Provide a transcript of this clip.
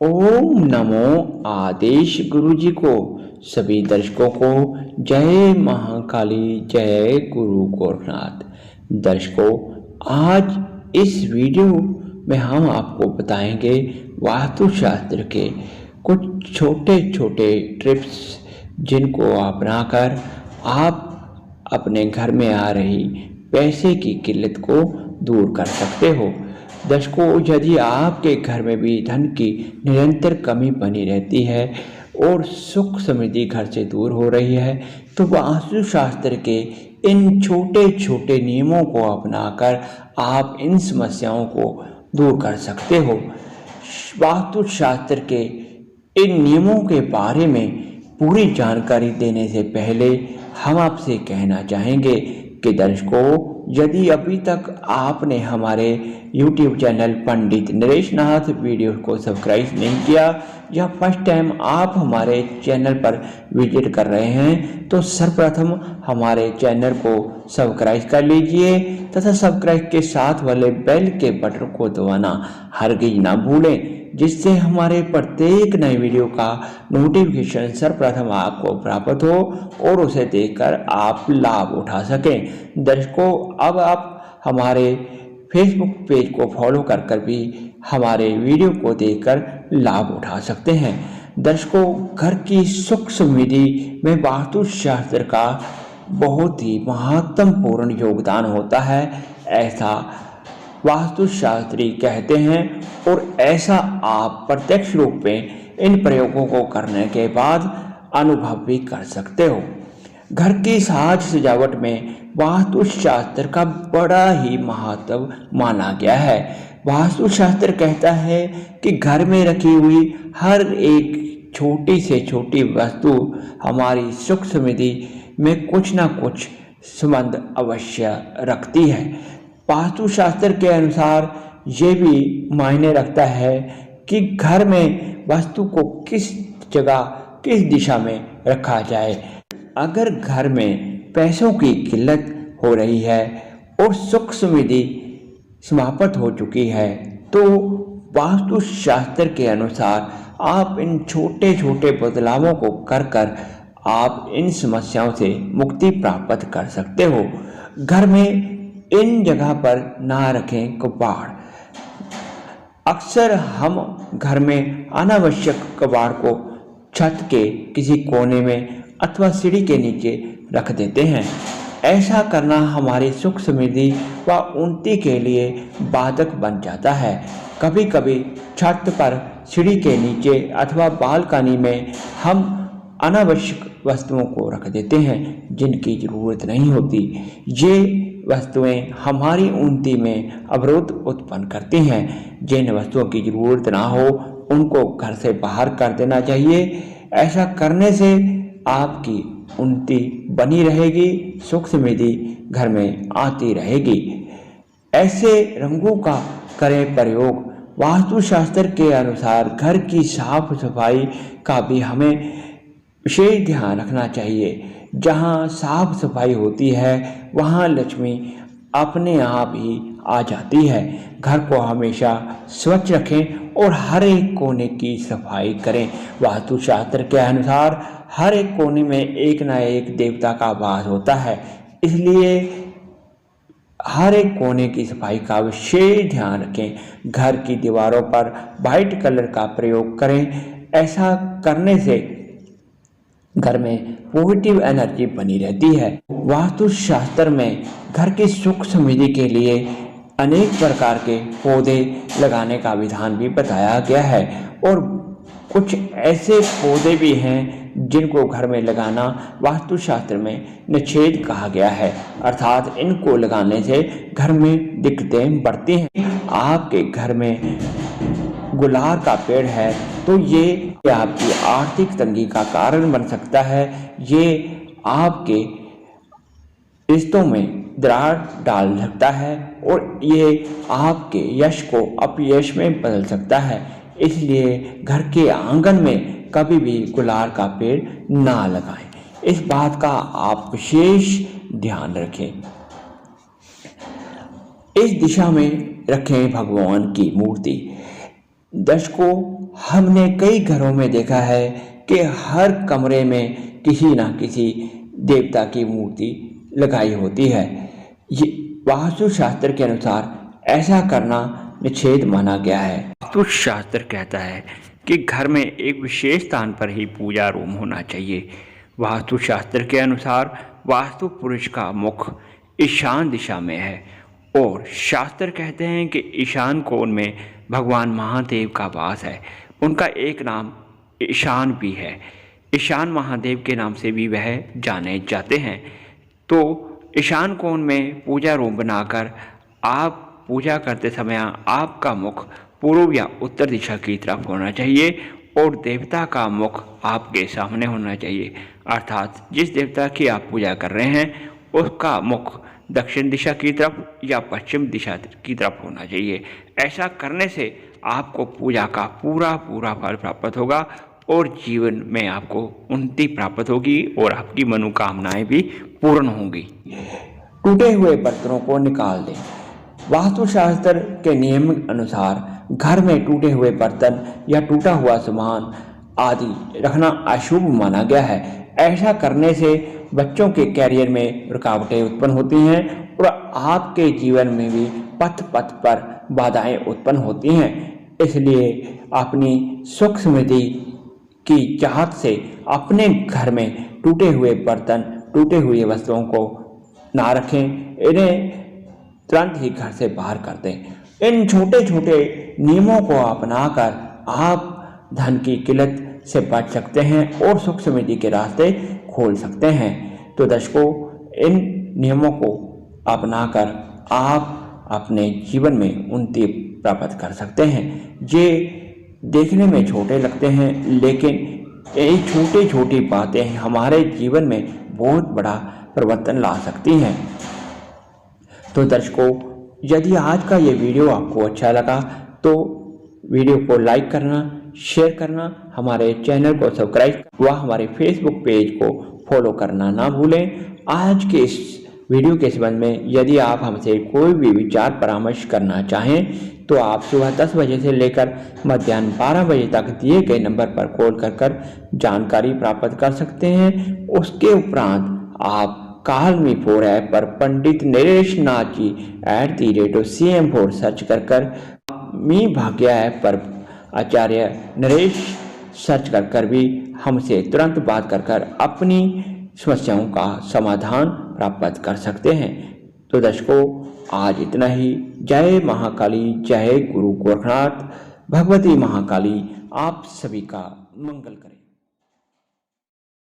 ओम नमो आदेश गुरु जी को। सभी दर्शकों को जय महाकाली, जय गुरु गोरखनाथ। दर्शकों, आज इस वीडियो में हम आपको बताएंगे वास्तुशास्त्र के कुछ छोटे छोटे टिप्स, जिनको अपनाकर आप अपने घर में आ रही पैसे की किल्लत को दूर कर सकते हो। दर्शकों, यदि आपके घर में भी धन की निरंतर कमी बनी रहती है और सुख समृद्धि घर से दूर हो रही है, तो वास्तुशास्त्र के इन छोटे छोटे नियमों को अपनाकर आप इन समस्याओं को दूर कर सकते हो। वास्तुशास्त्र के इन नियमों के बारे में पूरी जानकारी देने से पहले हम आपसे कहना चाहेंगे कि दर्शकों, यदि अभी तक आपने हमारे YouTube चैनल पंडित नरेश नाथ वीडियो को सब्सक्राइब नहीं किया या फर्स्ट टाइम आप हमारे चैनल पर विजिट कर रहे हैं, तो सर्वप्रथम हमारे चैनल को सब्सक्राइब कर लीजिए तथा सब्सक्राइब के साथ वाले बेल के बटन को दबाना हरगिज ना भूलें, जिससे हमारे प्रत्येक नए वीडियो का नोटिफिकेशन सर्वप्रथम आपको प्राप्त हो और उसे देखकर आप लाभ उठा सकें। दर्शकों, अब आप हमारे फेसबुक पेज को फॉलो कर भी हमारे वीडियो को देखकर लाभ उठा सकते हैं। दर्शकों, घर की सुख समृद्धि में वास्तुशास्त्र का बहुत ही महत्वपूर्ण योगदान होता है, ऐसा वास्तुशास्त्री कहते हैं, और ऐसा आप प्रत्यक्ष रूप में इन प्रयोगों को करने के बाद अनुभव भी कर सकते हो। घर की साज सजावट में वास्तुशास्त्र का बड़ा ही महत्व माना गया है। वास्तुशास्त्र कहता है कि घर में रखी हुई हर एक छोटी से छोटी वस्तु हमारी सुख समृद्धि में कुछ ना कुछ संबंध अवश्य रखती है। वास्तुशास्त्र के अनुसार ये भी मायने रखता है कि घर में वस्तु को किस जगह, किस दिशा में रखा जाए। अगर घर में पैसों की किल्लत हो रही है और सुख समृद्धि समाप्त हो चुकी है, तो वास्तुशास्त्र के अनुसार आप इन छोटे छोटे बदलावों को कर आप इन समस्याओं से मुक्ति प्राप्त कर सकते हो। घर में इन जगह पर ना रखें कबाड़। अक्सर हम घर में अनावश्यक कबाड़ को छत के किसी कोने में अथवा सीढ़ी के नीचे रख देते हैं। ऐसा करना हमारी सुख समृद्धि व उन्नति के लिए बाधक बन जाता है। कभी कभी छत पर, सीढ़ी के नीचे अथवा बालकनी में हम अनावश्यक वस्तुओं को रख देते हैं जिनकी ज़रूरत नहीं होती। ये वस्तुएं हमारी उन्नति में अवरोध उत्पन्न करती हैं। जिन वस्तुओं की ज़रूरत ना हो उनको घर से बाहर कर देना चाहिए। ऐसा करने से आपकी उन्नति बनी रहेगी, सुख समृद्धि घर में आती रहेगी। ऐसे रंगों का करें प्रयोग। वास्तुशास्त्र के अनुसार घर की साफ सफाई का भी हमें विशेष ध्यान रखना चाहिए। जहाँ साफ सफाई होती है वहाँ लक्ष्मी अपने आप ही आ जाती है। घर को हमेशा स्वच्छ रखें और हर एक कोने की सफाई करें। वास्तुशास्त्र के अनुसार हर एक कोने में एक न एक देवता का वास होता है, इसलिए हर एक कोने की सफाई का विशेष ध्यान रखें। घर की दीवारों पर वाइट कलर का प्रयोग करें। ऐसा करने से घर में पॉजिटिव एनर्जी बनी रहती है। वास्तुशास्त्र में घर की सुख समृद्धि के लिए अनेक प्रकार के पौधे लगाने का विधान भी बताया गया है, और कुछ ऐसे पौधे भी हैं जिनको घर में लगाना वास्तुशास्त्र में निषेध कहा गया है, अर्थात इनको लगाने से घर में दिक्कतें बढ़ती हैं। आपके घर में गुलाब का पेड़ है तो ये आपकी आर्थिक तंगी का कारण बन सकता है। ये आपके रिश्तों में दरार डाल सकता है और ये आपके यश को अपयश में बदल सकता है। इसलिए घर के आंगन में कभी भी गुलाब का पेड़ ना लगाएं। इस बात का आप विशेष ध्यान रखें। इस दिशा में रखें भगवान की मूर्ति। दर्शकों, हमने कई घरों में देखा है कि हर कमरे में किसी ना किसी देवता की मूर्ति लगाई होती है। ये वास्तुशास्त्र के अनुसार ऐसा करना निषेध माना गया है। वास्तुशास्त्र कहता है कि घर में एक विशेष स्थान पर ही पूजा रूम होना चाहिए। वास्तुशास्त्र के अनुसार वास्तु पुरुष का मुख ईशान दिशा में है और शास्त्र कहते हैं कि ईशान कोण में भगवान महादेव का वास है। उनका एक नाम ईशान भी है। ईशान महादेव के नाम से भी वह जाने जाते हैं। तो ईशान कोण में पूजा रूम बनाकर आप पूजा करते समय आपका मुख पूर्व या उत्तर दिशा की तरफ होना चाहिए और देवता का मुख आपके सामने होना चाहिए। अर्थात जिस देवता की आप पूजा कर रहे हैं उसका मुख दक्षिण दिशा की तरफ या पश्चिम दिशा की तरफ होना चाहिए। ऐसा करने से आपको पूजा का पूरा फल प्राप्त होगा और जीवन में आपको उन्नति प्राप्त होगी और आपकी मनोकामनाएं भी पूर्ण होंगी। टूटे हुए बर्तनों को निकाल दें। वास्तुशास्त्र के नियम अनुसार घर में टूटे हुए बर्तन या टूटा हुआ सामान आदि रखना अशुभ माना गया है। ऐसा करने से बच्चों के कैरियर में रुकावटें उत्पन्न होती हैं और आपके जीवन में भी पथ पर बाधाएं उत्पन्न होती हैं। इसलिए अपनी सुख समृद्धि की चाहत से अपने घर में टूटे हुए बर्तन, टूटे हुए वस्तुओं को ना रखें, इन्हें तुरंत ही घर से बाहर कर दें। इन छोटे छोटे नियमों को अपनाकर आप धन की किल्लत से बच सकते हैं और सुख समृद्धि के रास्ते खोल सकते हैं। तो दर्शकों, इन नियमों को अपनाकर आप अपने जीवन में उन्नति प्राप्त कर सकते हैं। ये देखने में छोटे लगते हैं, लेकिन ये छोटी छोटी बातें हमारे जीवन में बहुत बड़ा परिवर्तन ला सकती हैं। तो दर्शकों, यदि आज का ये वीडियो आपको अच्छा लगा तो वीडियो को लाइक करना, शेयर करना, हमारे चैनल को सब्सक्राइब व हमारे फेसबुक पेज को फॉलो करना ना भूलें। आज के इस वीडियो के संबंध में यदि आप हमसे कोई भी विचार परामर्श करना चाहें तो आप सुबह 10 बजे से लेकर मध्याह्न 12 बजे तक दिए गए नंबर पर कॉल कर जानकारी प्राप्त कर सकते हैं। उसके उपरांत आप CallMe4 ऐप पर पंडित नरेश नाथ जी @CM4 सर्च कर मी भाग्य ऐप पर आचार्य नरेश सर्च कर भी हमसे तुरंत बात कर अपनी समस्याओं का समाधान प्राप्त कर सकते हैं। तो दर्शकों, आज इतना ही। जय महाकाली, जय गुरु गोरखनाथ। भगवती महाकाली आप सभी का मंगल करें।